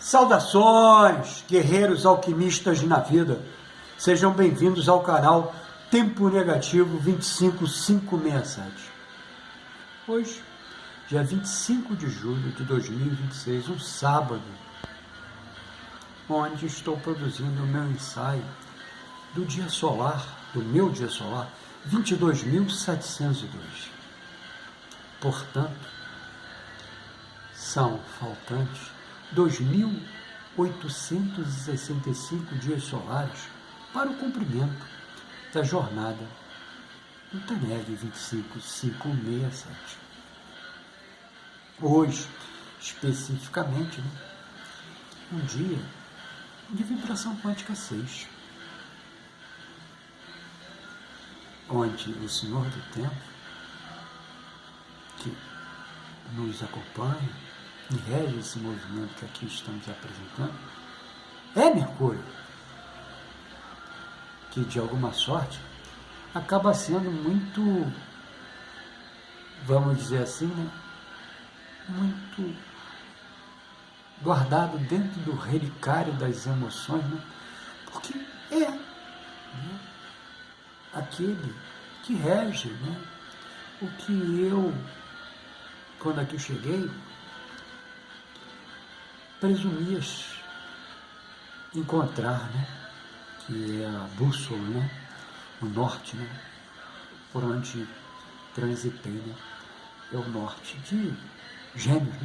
Saudações, guerreiros alquimistas na vida. Sejam bem-vindos ao canal Tempo Negativo 25567. Hoje, dia 25 de julho de 2026, um sábado, onde estou produzindo o meu ensaio do dia solar, do meu dia solar, 22.702. Portanto, são faltantes 2.865 dias solares para o cumprimento da jornada do TANEG 25567. Hoje, especificamente, um dia de vibração quântica 6, onde o Senhor do Tempo, que nos acompanha e rege esse movimento que aqui estamos apresentando, é Mercúrio, que de alguma sorte acaba sendo muito, vamos dizer assim, muito guardado dentro do relicário das emoções, porque é aquele que rege, o que eu, quando aqui cheguei, presumias encontrar, que é a bússola, o norte, por onde transitei, é o norte de Gêmeos,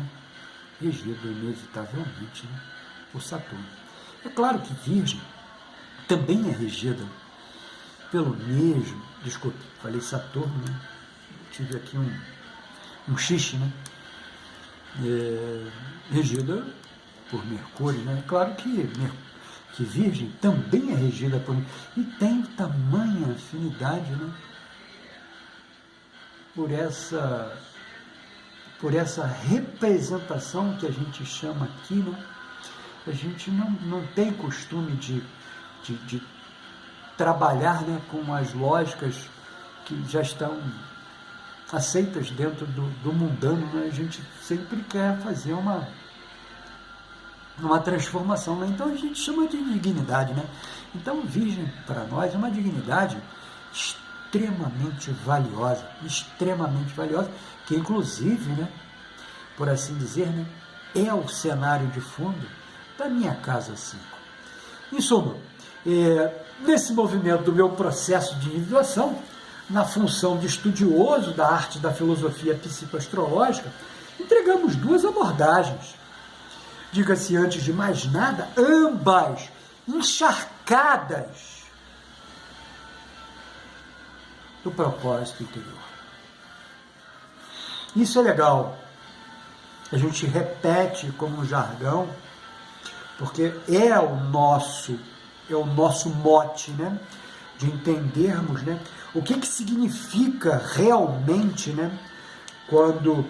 regido inevitavelmente por Saturno. É claro que Virgem também é regida pelo mesmo, desculpe, falei Saturno, tive aqui um xixi, regida por Mercúrio, É claro que Virgem também é regida por mim e tem tamanha afinidade, por essa representação que a gente chama aqui, A gente não tem costume de trabalhar, com as lógicas que já estão aceitas dentro do mundano, A gente sempre quer fazer uma transformação, Então a gente chama de dignidade, Então Virgem para nós é uma dignidade extremamente valiosa, que inclusive, por assim dizer, é o cenário de fundo da minha casa 5. Em suma, nesse movimento do meu processo de individuação, na função de estudioso da arte da filosofia psicoastrológica, entregamos duas abordagens. Diga-se antes de mais nada, ambas encharcadas do propósito interior. Isso é legal. A gente repete como um jargão, porque é o nosso mote, de entendermos, o que significa realmente, quando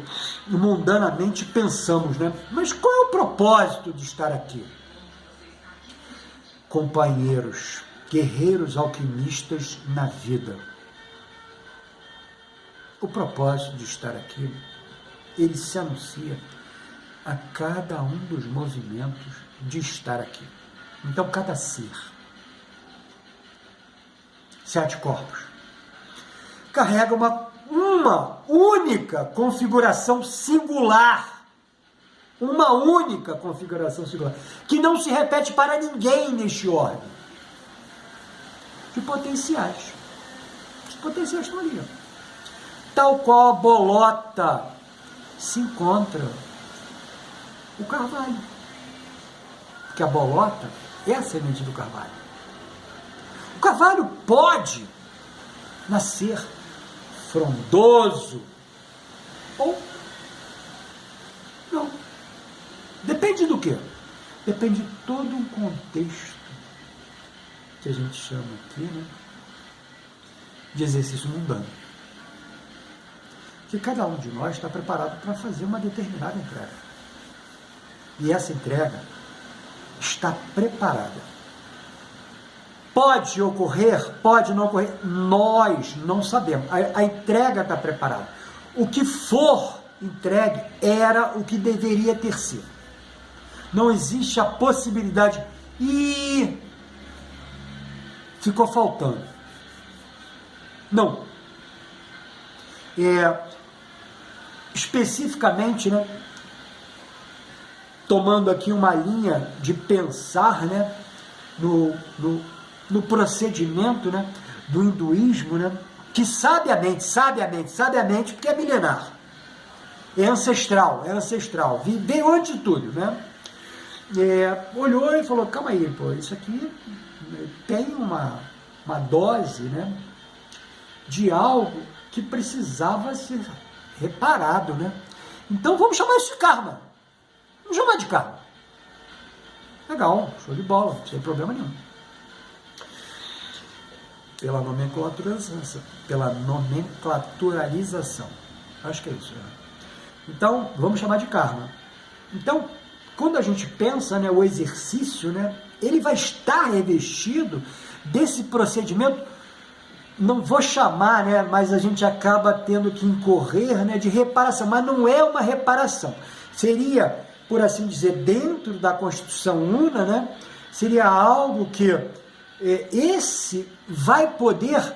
mundanamente pensamos, mas qual é o propósito de estar aqui? Companheiros, guerreiros alquimistas na vida. O propósito de estar aqui, ele se anuncia a cada um dos movimentos de estar aqui. Então, cada ser, 7 corpos, carrega uma única configuração singular, que não se repete para ninguém neste ordem, de potenciais. Os potenciais estão ali, tal qual a bolota se encontra o carvalho, porque a bolota é a semente do carvalho. O carvalho pode nascer frondoso ou não. Depende do quê? Depende de todo um contexto que a gente chama aqui, de exercício mundano. Que cada um de nós está preparado para fazer uma determinada entrega. E essa entrega está preparada. Pode ocorrer, pode não ocorrer, nós não sabemos. A entrega está preparada. O que for entregue era o que deveria ter sido. não existe a possibilidade. E ficou faltando. Não. Especificamente, né, tomando aqui uma linha de pensar, né, no procedimento, né, do hinduísmo, né, que sabiamente, porque é milenar, é ancestral, veio antes de tudo, né, olhou e falou, calma aí, pô, isso aqui tem uma dose, né, de algo que precisava ser reparado, né, então vamos chamar isso de karma, vamos chamar de karma. Legal, show de bola, sem problema nenhum. Pela nomenclaturalização. Acho que é isso. Né? Então, vamos chamar de karma. Então, quando a gente pensa, né, o exercício, né, ele vai estar revestido desse procedimento, não vou chamar, né, mas a gente acaba tendo que incorrer, né, de reparação, mas não é uma reparação. Seria, por assim dizer, dentro da Constituição Una, né, seria algo que esse vai poder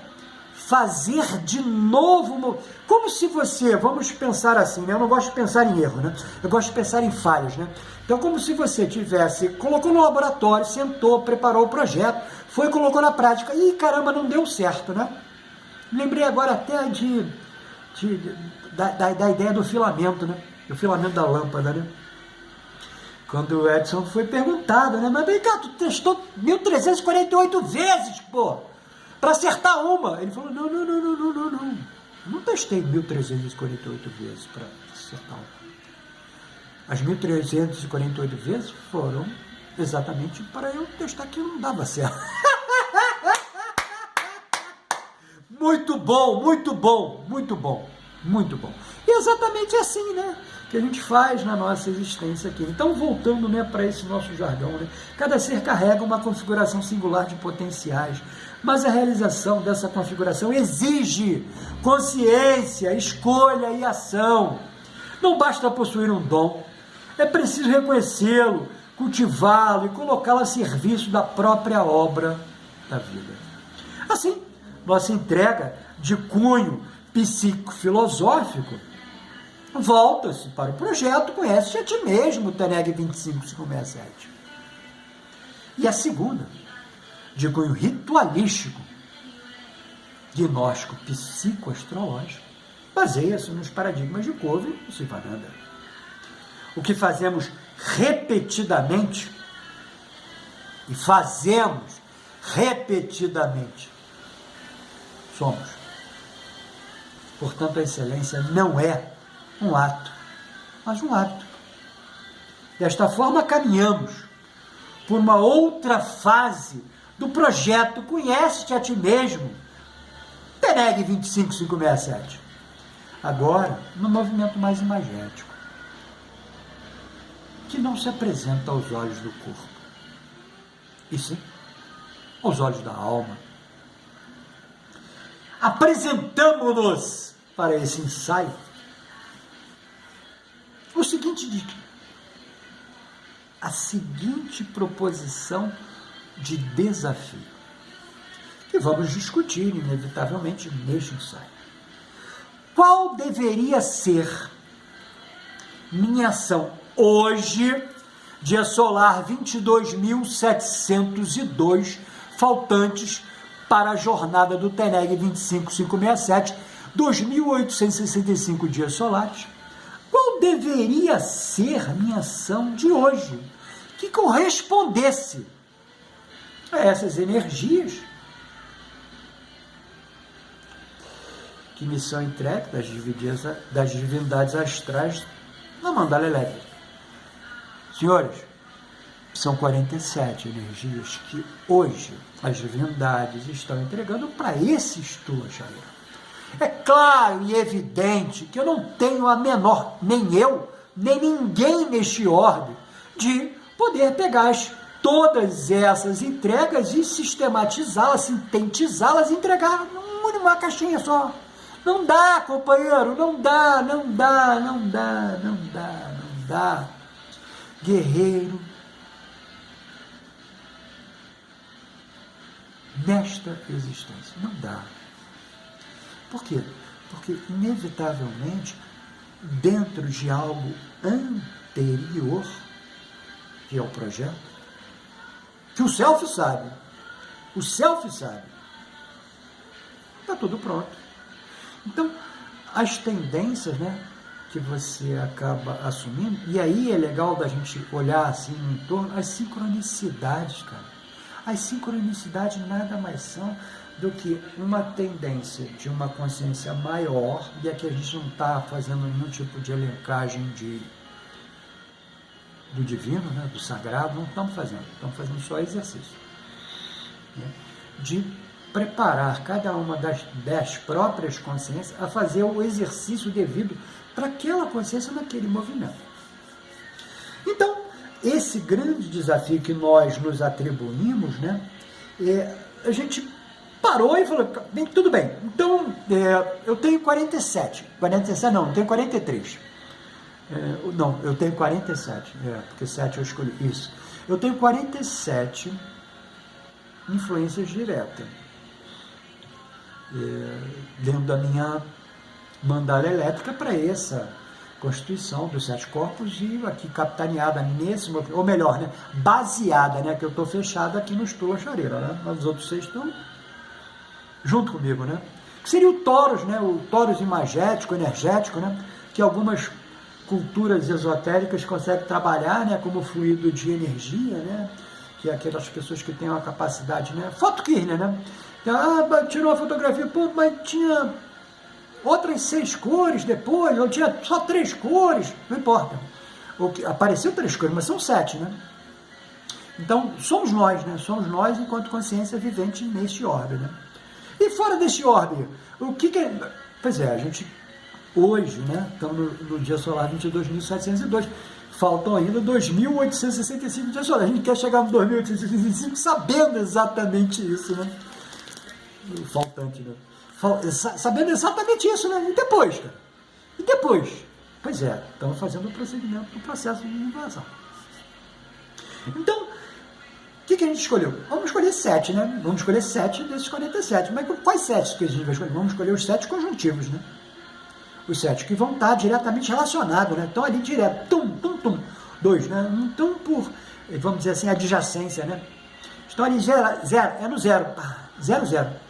fazer de novo, como se você, vamos pensar assim, né? Eu não gosto de pensar em erro, né? Eu gosto de pensar em falhas, né? Então, como se você colocou no laboratório, sentou, preparou o projeto, foi e colocou na prática, e caramba, não deu certo, né? Lembrei agora até da ideia do filamento, né? Do filamento da lâmpada, né? Quando o Edison foi perguntado, né? Mas vem cá, tu testou 1348 vezes, pô, para acertar uma. Ele falou, não. Não testei 1348 vezes para acertar uma. As 1348 vezes foram exatamente para eu testar que não dava certo. Muito bom. E exatamente assim, né? Que a gente faz na nossa existência aqui. Então, voltando, né, para esse nosso jargão, né, cada ser carrega uma configuração singular de potenciais, mas a realização dessa configuração exige consciência, escolha e ação. Não basta possuir um dom, é preciso reconhecê-lo, cultivá-lo e colocá-lo a serviço da própria obra da vida. Assim, nossa entrega de cunho psico-filosófico volta-se para o projeto Conhece-te a ti mesmo, TENEG 25567. E a segunda, de cunho ritualístico, gnóstico psicoastrológico, baseia-se nos paradigmas de Covey e Sivananda. O que fazemos repetidamente, e fazemos repetidamente, somos. Portanto, a excelência não é um ato, mas um hábito. Desta forma, caminhamos por uma outra fase do projeto Conhece-te a ti mesmo, TENEG 25567. Agora, no movimento mais imagético, que não se apresenta aos olhos do corpo, e sim aos olhos da alma. Apresentamo-nos para esse ensaio a seguinte proposição de desafio, que vamos discutir inevitavelmente neste ensaio. Qual deveria ser minha ação hoje, dia solar 22.702, faltantes para a jornada do TENEG 25567, 2.865 dias solares? Qual deveria ser minha ação de hoje, que correspondesse a essas energias que me são entregues das divindades astrais na mandala elétrica? Senhores, são 47 energias que hoje as divindades estão entregando para esse estudo, Xavier. É claro e evidente que eu não tenho a menor, nem eu, nem ninguém neste orbe, de poder pegar todas essas entregas e sistematizá-las, sintetizá-las e entregar numa caixinha só. Não dá, companheiro, não dá. guerreiro, nesta existência. Não dá. Por quê? Porque, inevitavelmente, dentro de algo anterior, que é o projeto, que o self sabe, está tudo pronto. Então, as tendências, né, que você acaba assumindo, e aí é legal da gente olhar assim no entorno, as sincronicidades, cara. As sincronicidades nada mais são do que uma tendência de uma consciência maior, e aqui a gente não está fazendo nenhum tipo de elencagem do divino, né, do sagrado, não estamos fazendo só exercício, né, de preparar cada uma das 10 próprias consciências a fazer o exercício devido para aquela consciência naquele movimento. Então, esse grande desafio que nós nos atribuímos, né, a gente parou e falou, bem, tudo bem, então eu tenho 47 não, eu tenho 43. Não, eu tenho 47, porque 7 eu escolhi, isso. Eu tenho 47 influências diretas dentro da minha mandala elétrica para essa constituição dos 7 corpos, e aqui capitaneada nesse, ou melhor, né, baseada, né, que eu estou fechado aqui no Estula Chareira, né, mas os outros 6 estão junto comigo, né, que seria o Toros, né, o Toros imagético, energético, né, que algumas culturas esotéricas conseguem trabalhar, né, como fluido de energia, né, que é aquelas pessoas que têm uma capacidade, né, Photokircher, né, tirou a fotografia, pô, mas tinha outras 6 cores depois, ou tinha só 3 cores, não importa. Apareceu 3 cores, mas são 7, né? Então, somos nós, né? Somos nós enquanto consciência vivente neste orbe, né? E fora deste orbe, o que é... Pois é, a gente, hoje, né? Estamos no dia solar 22.702, faltam ainda 2.865 dias solares. A gente quer chegar no 2.865 sabendo exatamente isso, né? O faltante, né? Sabendo exatamente isso, né? E depois, cara? E depois? Pois é, estamos fazendo o procedimento do processo de inovação. Então, o que a gente escolheu? Vamos escolher 7, né? Vamos escolher 7 desses 47. Mas quais 7 que a gente vai escolher? Vamos escolher os 7 conjuntivos, né? Os 7 que vão estar diretamente relacionados, né? Estão ali direto, tum, 2, né? Então, por, vamos dizer assim, adjacência, né? Estão ali 0, é no 0, 0.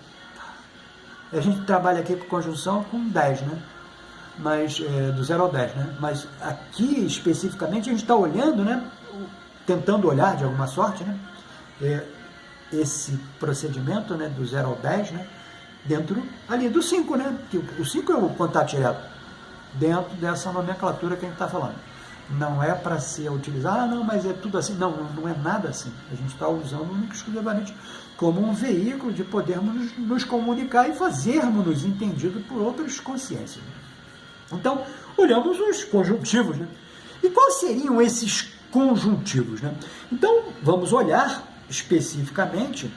A gente trabalha aqui com conjunção com 10, né? Mas, do 0 ao 10, né? Mas aqui, especificamente, a gente está olhando, né? Tentando olhar, de alguma sorte, né? Esse procedimento, né? Do 0 ao 10, né? Dentro ali do 5, né? Que o 5 é o contato direto. Dentro dessa nomenclatura que a gente está falando. Não é para ser utilizado, não, mas é tudo assim. Não, não é nada assim. A gente está usando único e exclusivamente como um veículo de podermos nos comunicar e fazermos-nos entendidos por outras consciências. Então, olhamos os conjuntivos, né? E quais seriam esses conjuntivos, né? Então, vamos olhar especificamente,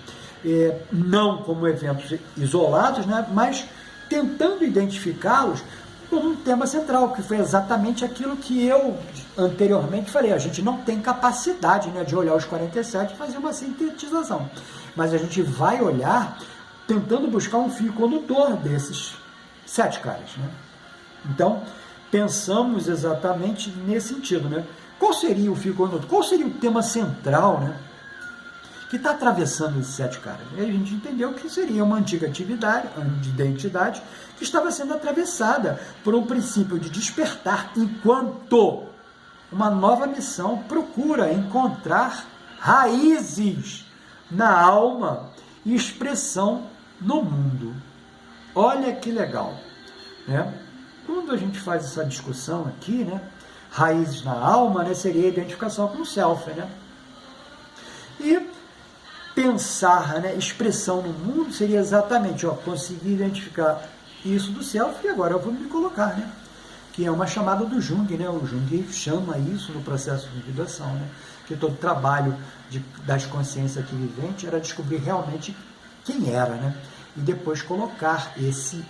não como eventos isolados, né? Mas tentando identificá-los como um tema central, que foi exatamente aquilo que eu anteriormente falei. A gente não tem capacidade, né, de olhar os 47 e fazer uma sintetização, mas a gente vai olhar tentando buscar um fio condutor desses 7 caras, né? Então, pensamos exatamente nesse sentido, né? Qual seria o fio condutor? Qual seria o tema central, né, que está atravessando esses 7 caras? E a gente entendeu que seria uma antiga atividade, de identidade, que estava sendo atravessada por um princípio de despertar, enquanto uma nova missão procura encontrar raízes na alma e expressão no mundo. Olha que legal, né? Quando a gente faz essa discussão aqui, né, raízes na alma, né, seria a identificação com o self, né? E pensar, né, expressão no mundo seria exatamente, conseguir identificar isso do self, e agora eu vou me colocar, né? Que é uma chamada do Jung, né? O Jung chama isso no processo de individuação, né? Que todo o trabalho das consciências aqui viventes era descobrir realmente quem era, né? E depois colocar esse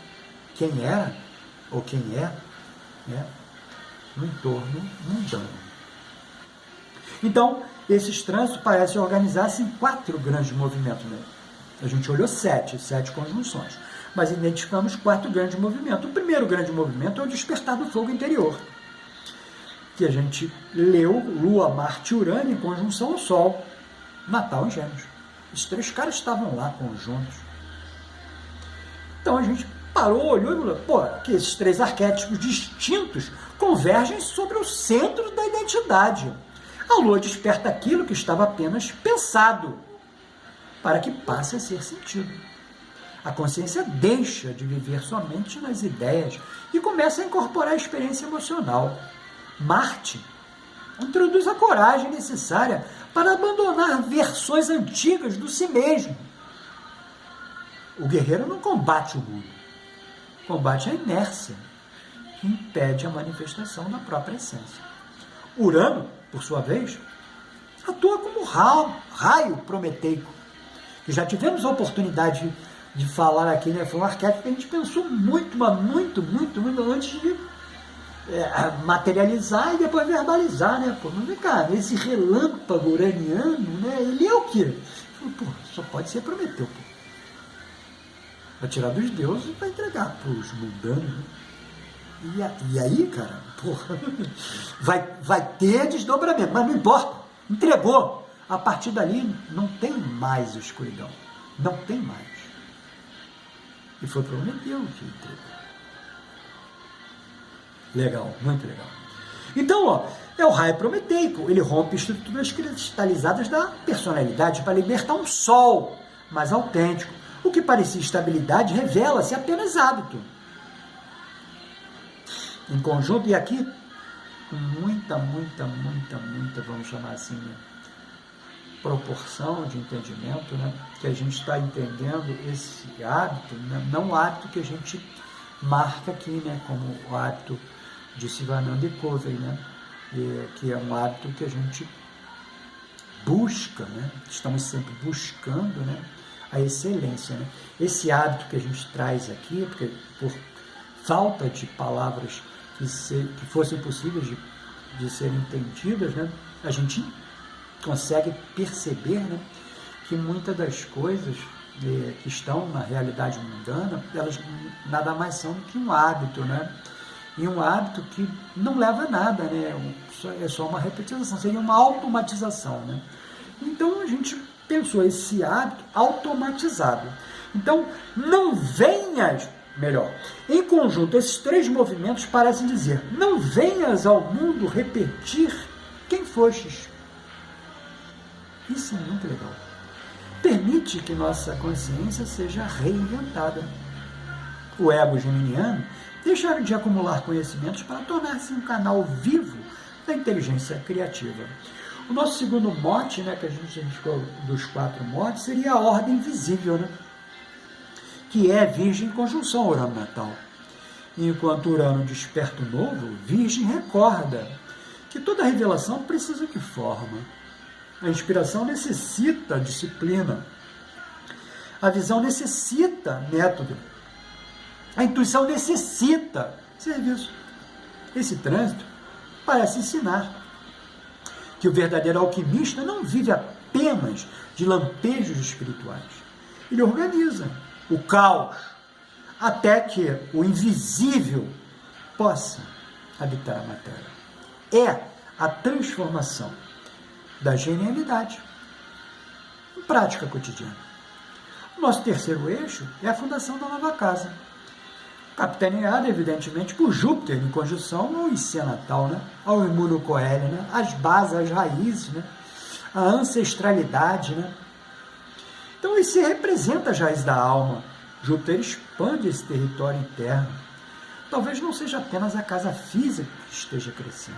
quem era, ou quem é, né, no entorno mundano. Então, esses trânsitos parecem organizar-se em 4 grandes movimentos. Né? A gente olhou 7 conjunções, mas identificamos 4 grandes movimentos. O primeiro grande movimento é o despertar do fogo interior, que a gente leu Lua, Marte e Urano em conjunção ao Sol, Natal em Gêmeos. Os 3 caras estavam lá conjuntos. Então a gente parou, olhou e falou, pô, que esses 3 arquétipos distintos convergem sobre o centro da identidade. A Lua desperta aquilo que estava apenas pensado, para que passe a ser sentido. A consciência deixa de viver somente nas ideias e começa a incorporar a experiência emocional. Marte introduz a coragem necessária para abandonar versões antigas do si mesmo. O guerreiro não combate o mundo, combate a inércia, que impede a manifestação da própria essência. Urano, por sua vez, atua como raio prometeico, que já tivemos a oportunidade de falar aqui, né? Foi um arquétipo que a gente pensou muito, mas muito antes de materializar e depois verbalizar, né? Pô, mas vem cá, esse relâmpago uraniano, né? Ele é o quê? Pô, só pode ser Prometeu, pô. Vai tirar dos deuses e vai entregar para os mundanos, né? E aí, cara, porra, vai ter desdobramento, mas não importa, entregou. A partir dali não tem mais escuridão, não tem mais. E foi Prometeu que entregou. Legal, muito legal. Então, ó, é o raio prometeico, ele rompe estruturas cristalizadas da personalidade para libertar um sol mais autêntico. O que parecia estabilidade revela-se apenas hábito. Em conjunto, e aqui, muita, vamos chamar assim, né, proporção de entendimento, né, que a gente está entendendo esse hábito, né, não o hábito que a gente marca aqui, né, como o hábito de Sivananda e Covey, né, que é um hábito que a gente busca, né, estamos sempre buscando, né, a excelência. Né. Esse hábito que a gente traz aqui, porque por falta de palavras que fossem possíveis de serem entendidas, né, a gente consegue perceber, né, que muitas das coisas que estão na realidade mundana, elas nada mais são do que um hábito, né? E um hábito que não leva a nada, né? É só uma repetição, seria uma automatização, né? Então a gente pensou esse hábito automatizado. Então, não venhas, melhor, em conjunto, esses 3 movimentos parecem dizer, não venhas ao mundo repetir quem fostes. Isso é muito legal. Permite que nossa consciência seja reinventada. O ego geminiano deixaram de acumular conhecimentos para tornar-se um canal vivo da inteligência criativa. O nosso segundo mote, né, que a gente indicou dos 4 motes, seria a ordem visível, né, que é Virgem em conjunção ao Urano natal. Enquanto Urano desperta o novo, Virgem recorda que toda revelação precisa de forma. A inspiração necessita disciplina. A visão necessita método. A intuição necessita serviço. Esse trânsito parece ensinar que o verdadeiro alquimista não vive apenas de lampejos espirituais. Ele organiza o caos até que o invisível possa habitar a matéria. É a transformação da genialidade em prática cotidiana. O nosso terceiro eixo é a fundação da nova casa, capitaneada, evidentemente, por Júpiter, em conjunção ao IC natal, né? Ao Emúlio Coelho, né? As bases, as raízes, né? A ancestralidade. Né? Então, IC representa as raízes da alma. Júpiter expande esse território interno. Talvez não seja apenas a casa física que esteja crescendo,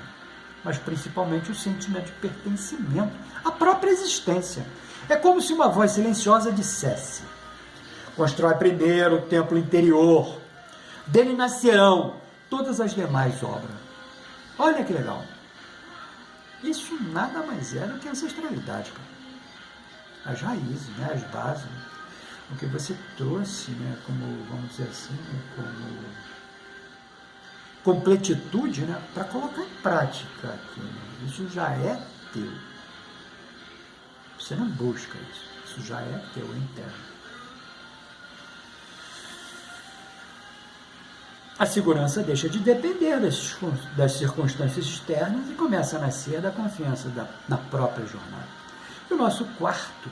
mas principalmente o sentimento de pertencimento à própria existência. É como se uma voz silenciosa dissesse: constrói primeiro o templo interior, dele nascerão todas as demais obras. Olha que legal. Isso nada mais é do que ancestralidade, cara. As raízes, né? As bases, né? O que você trouxe, né? Como, vamos dizer assim, né? Como completitude, né? Para colocar em prática aqui, né? Isso já é teu. Você não busca isso. Isso já é teu interno. A segurança deixa de depender das circunstâncias externas e começa a nascer da confiança na própria jornada. E o nosso quarto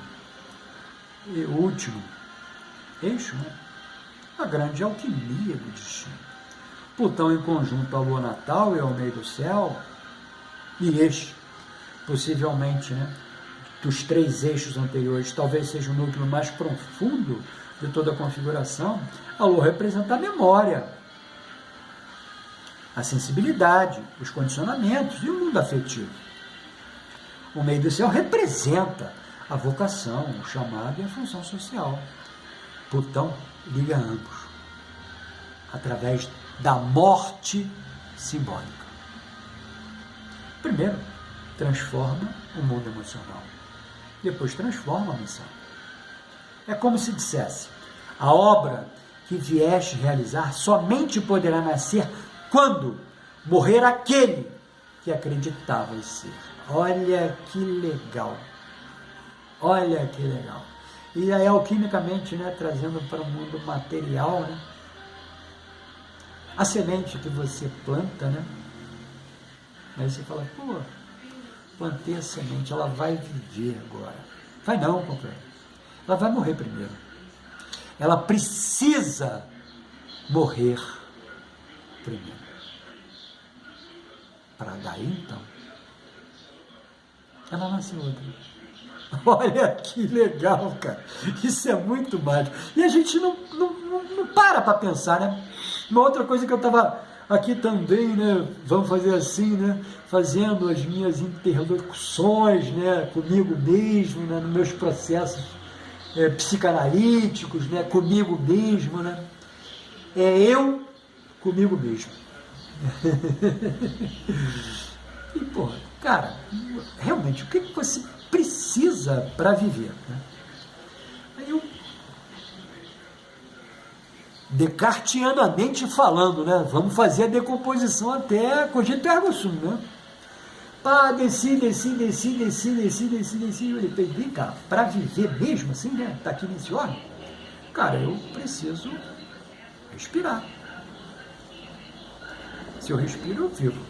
e último eixo, né? A grande alquimia do destino. Plutão em conjunto ao lua natal e ao meio do céu, e este, possivelmente, né, dos 3 eixos anteriores, talvez seja o núcleo mais profundo de toda a configuração. A lua representa a memória, a sensibilidade, os condicionamentos e o mundo afetivo. O meio do céu representa a vocação, o chamado e a função social. Plutão liga ambos, através da morte simbólica. Primeiro, transforma o mundo emocional. Depois transforma a missão. É como se dissesse, a obra que vieste realizar somente poderá nascer quando morrer aquele que acreditava em ser. Olha que legal. Olha que legal. E aí, alquimicamente, né, trazendo para o mundo material, né, a semente que você planta, né, aí você fala, pô, plantei a semente, ela vai viver agora. Vai não, companheiro. Ela vai morrer primeiro. Ela precisa morrer primeiro. Para daí, então, ela nasce outra. Olha que legal, cara. Isso é muito mágico. E a gente não para pensar, né? Uma outra coisa que eu estava aqui também, né? Vamos fazer assim, né? Fazendo as minhas interlocuções, né? Comigo mesmo, né? Nos meus processos psicanalíticos, né? Comigo mesmo, né? É eu comigo mesmo. E, pô, cara, realmente, o que você precisa para viver, né? Aí eu, descartianamente falando, né? Vamos fazer a decomposição até cogito ergo sum, né? Pá, desci. Eu falei, vem cá, para viver mesmo assim, né? Tá aqui nesse órgão? Cara, eu preciso respirar. Se eu respiro, eu vivo.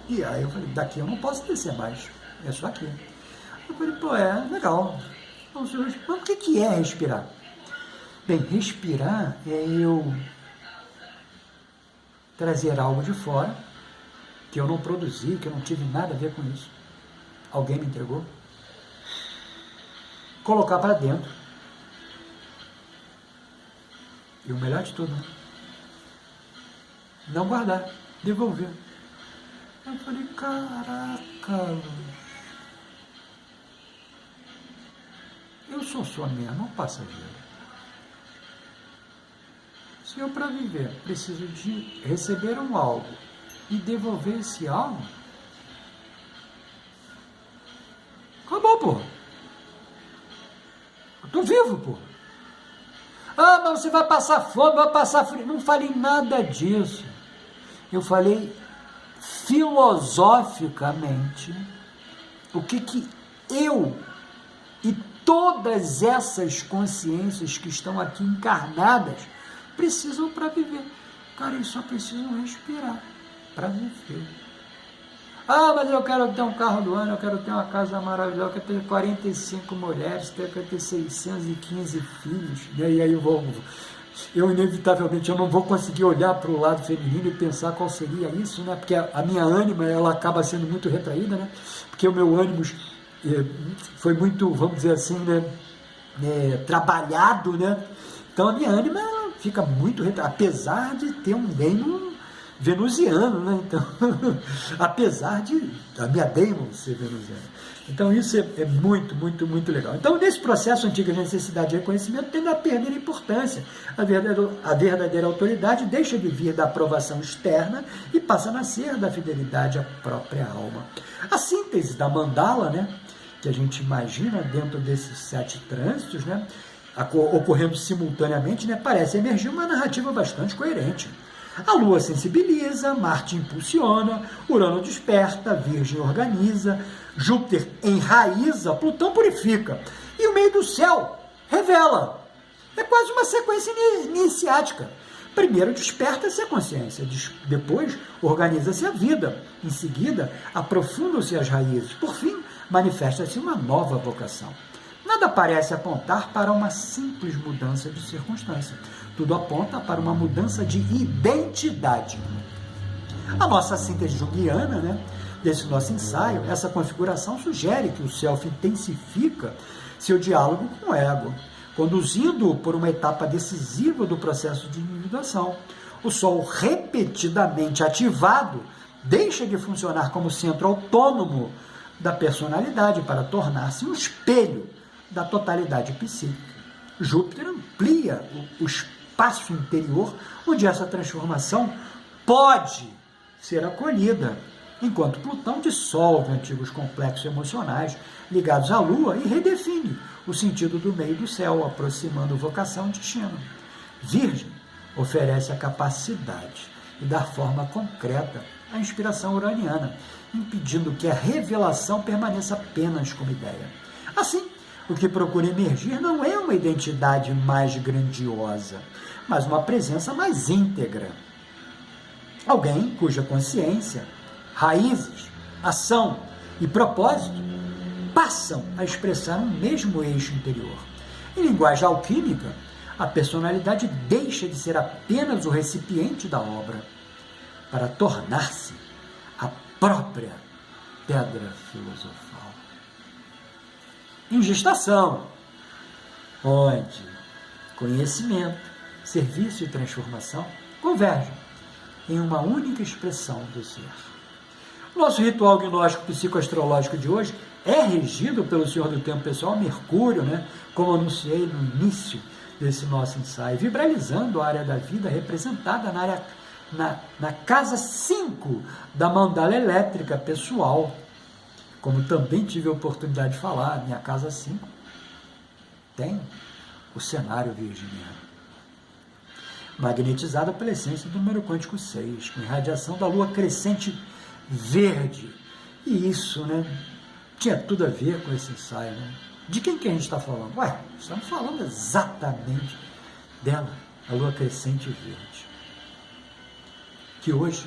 E aí eu falei, daqui eu não posso descer mais, é só aqui. Eu falei, pô, legal. Mas o que é respirar? Bem, respirar é eu trazer algo de fora, que eu não produzi, que eu não tive nada a ver com isso. Alguém me entregou. Colocar para dentro. E o melhor de tudo, né? Não guardar, devolver. Eu falei, caraca, eu sou só mesmo um passageiro. Se eu, para viver, preciso de receber um algo e devolver esse algo, acabou, pô. Eu tô vivo, pô. Ah, mas você vai passar fome, vai passar frio. Não falei nada disso. Eu falei filosoficamente o que eu e todas essas consciências que estão aqui encarnadas precisam para viver. Cara, eles só precisam respirar para viver. Ah, mas eu quero ter um carro do ano, eu quero ter uma casa maravilhosa, eu quero ter 45 mulheres, eu quero ter 615 filhos. E aí eu inevitavelmente eu não vou conseguir olhar para o lado feminino e pensar qual seria isso, né? Porque a minha ânima, ela acaba sendo muito retraída, né? Porque o meu ânimo foi muito, vamos dizer assim, né? Trabalhado, né? Então a minha ânima ela fica muito retraída, apesar de ter um reino venusiano, né? Então, apesar de a minha Daemon ser venusiana. Então, isso é muito, muito, muito legal. Então, nesse processo antigo de necessidade de reconhecimento, tende a perder a importância. A verdadeira autoridade deixa de vir da aprovação externa e passa a nascer da fidelidade à própria alma. A síntese da mandala, né, que a gente imagina dentro desses 7 trânsitos, né, ocorrendo simultaneamente, né, parece emergir uma narrativa bastante coerente. A Lua sensibiliza, Marte impulsiona, Urano desperta, Virgem organiza, Júpiter enraiza, Plutão purifica. E o meio do céu revela. É quase uma sequência iniciática. Primeiro desperta-se a consciência, depois organiza-se a vida. Em seguida, aprofundam-se as raízes. Por fim, manifesta-se uma nova vocação. Nada parece apontar para uma simples mudança de circunstância. Tudo aponta para uma mudança de identidade. A nossa síntese junguiana, desse nosso ensaio, essa configuração sugere que o self intensifica seu diálogo com o ego, conduzindo-o por uma etapa decisiva do processo de individuação. O sol repetidamente ativado deixa de funcionar como centro autônomo da personalidade para tornar-se um espelho da totalidade psíquica. Júpiter amplia o espaço interior onde essa transformação pode ser acolhida, enquanto Plutão dissolve antigos complexos emocionais ligados à Lua e redefine o sentido do meio do céu, aproximando vocação e destino. Virgem oferece a capacidade de dar forma concreta à inspiração uraniana, impedindo que a revelação permaneça apenas como ideia. Assim, o que procura emergir não é uma identidade mais grandiosa, mas uma presença mais íntegra. Alguém cuja consciência, raízes, ação e propósito passam a expressar um mesmo eixo interior. Em linguagem alquímica, a personalidade deixa de ser apenas o recipiente da obra para tornar-se a própria pedra filosofal. Em gestação, onde conhecimento, serviço e transformação convergem em uma única expressão do ser. Nosso ritual gnóstico psicoastrológico de hoje é regido pelo Senhor do Tempo Pessoal, Mercúrio, como anunciei no início desse nosso ensaio, vibralizando a área da vida representada na casa 5 da mandala elétrica pessoal. Como também tive a oportunidade de falar, minha casa 5 tem o cenário virginiano, magnetizada pela essência do número quântico 6, com irradiação da lua crescente verde. E isso, tinha tudo a ver com esse ensaio, De quem que a gente está falando? Estamos falando exatamente dela, a lua crescente verde, que hoje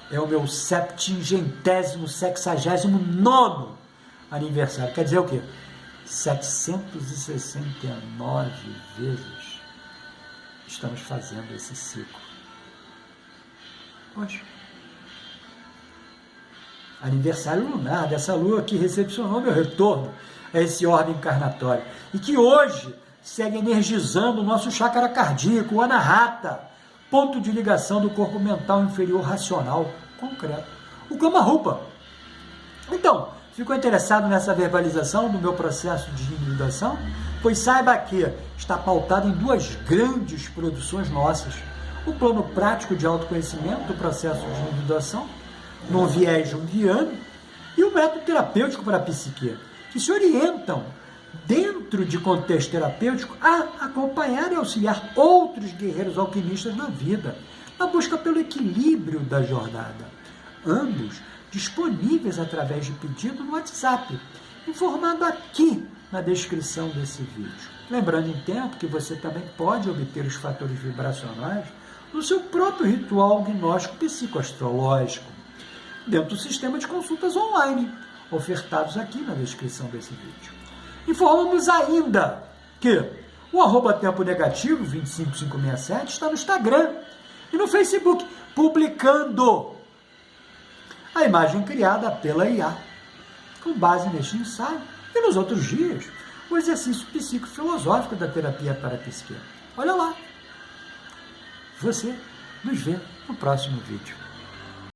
é o meu 769º aniversário. Quer dizer o quê? 769 vezes estamos fazendo esse ciclo. Hoje. Aniversário lunar dessa lua que recepcionou meu retorno a esse orbe encarnatório e que hoje segue energizando o nosso chácara cardíaco, o anahata, ponto de ligação do corpo mental inferior racional concreto, o Kama-Rupa. Então, ficou interessado nessa verbalização do meu processo de individuação? Pois saiba que está pautado em duas grandes produções nossas: o plano prático de autoconhecimento do processo de individuação, no viés junguiano, e o método terapêutico para a psique, que se orientam dentro de contexto terapêutico a acompanhar e auxiliar outros guerreiros alquimistas na vida, na busca pelo equilíbrio da jornada. Ambos disponíveis através de pedido no WhatsApp, informado aqui na descrição desse vídeo. Lembrando em tempo que você também pode obter os fatores vibracionais no seu próprio ritual gnóstico psicoastrológico, dentro do sistema de consultas online, ofertados aqui na descrição desse vídeo. Informamos ainda que o @tempo negativo 25567 está no Instagram e no Facebook, publicando a imagem criada pela IA, com base neste ensaio e nos outros dias, o exercício psicofilosófico da terapia parapsíquica. Olha lá, você nos vê no próximo vídeo.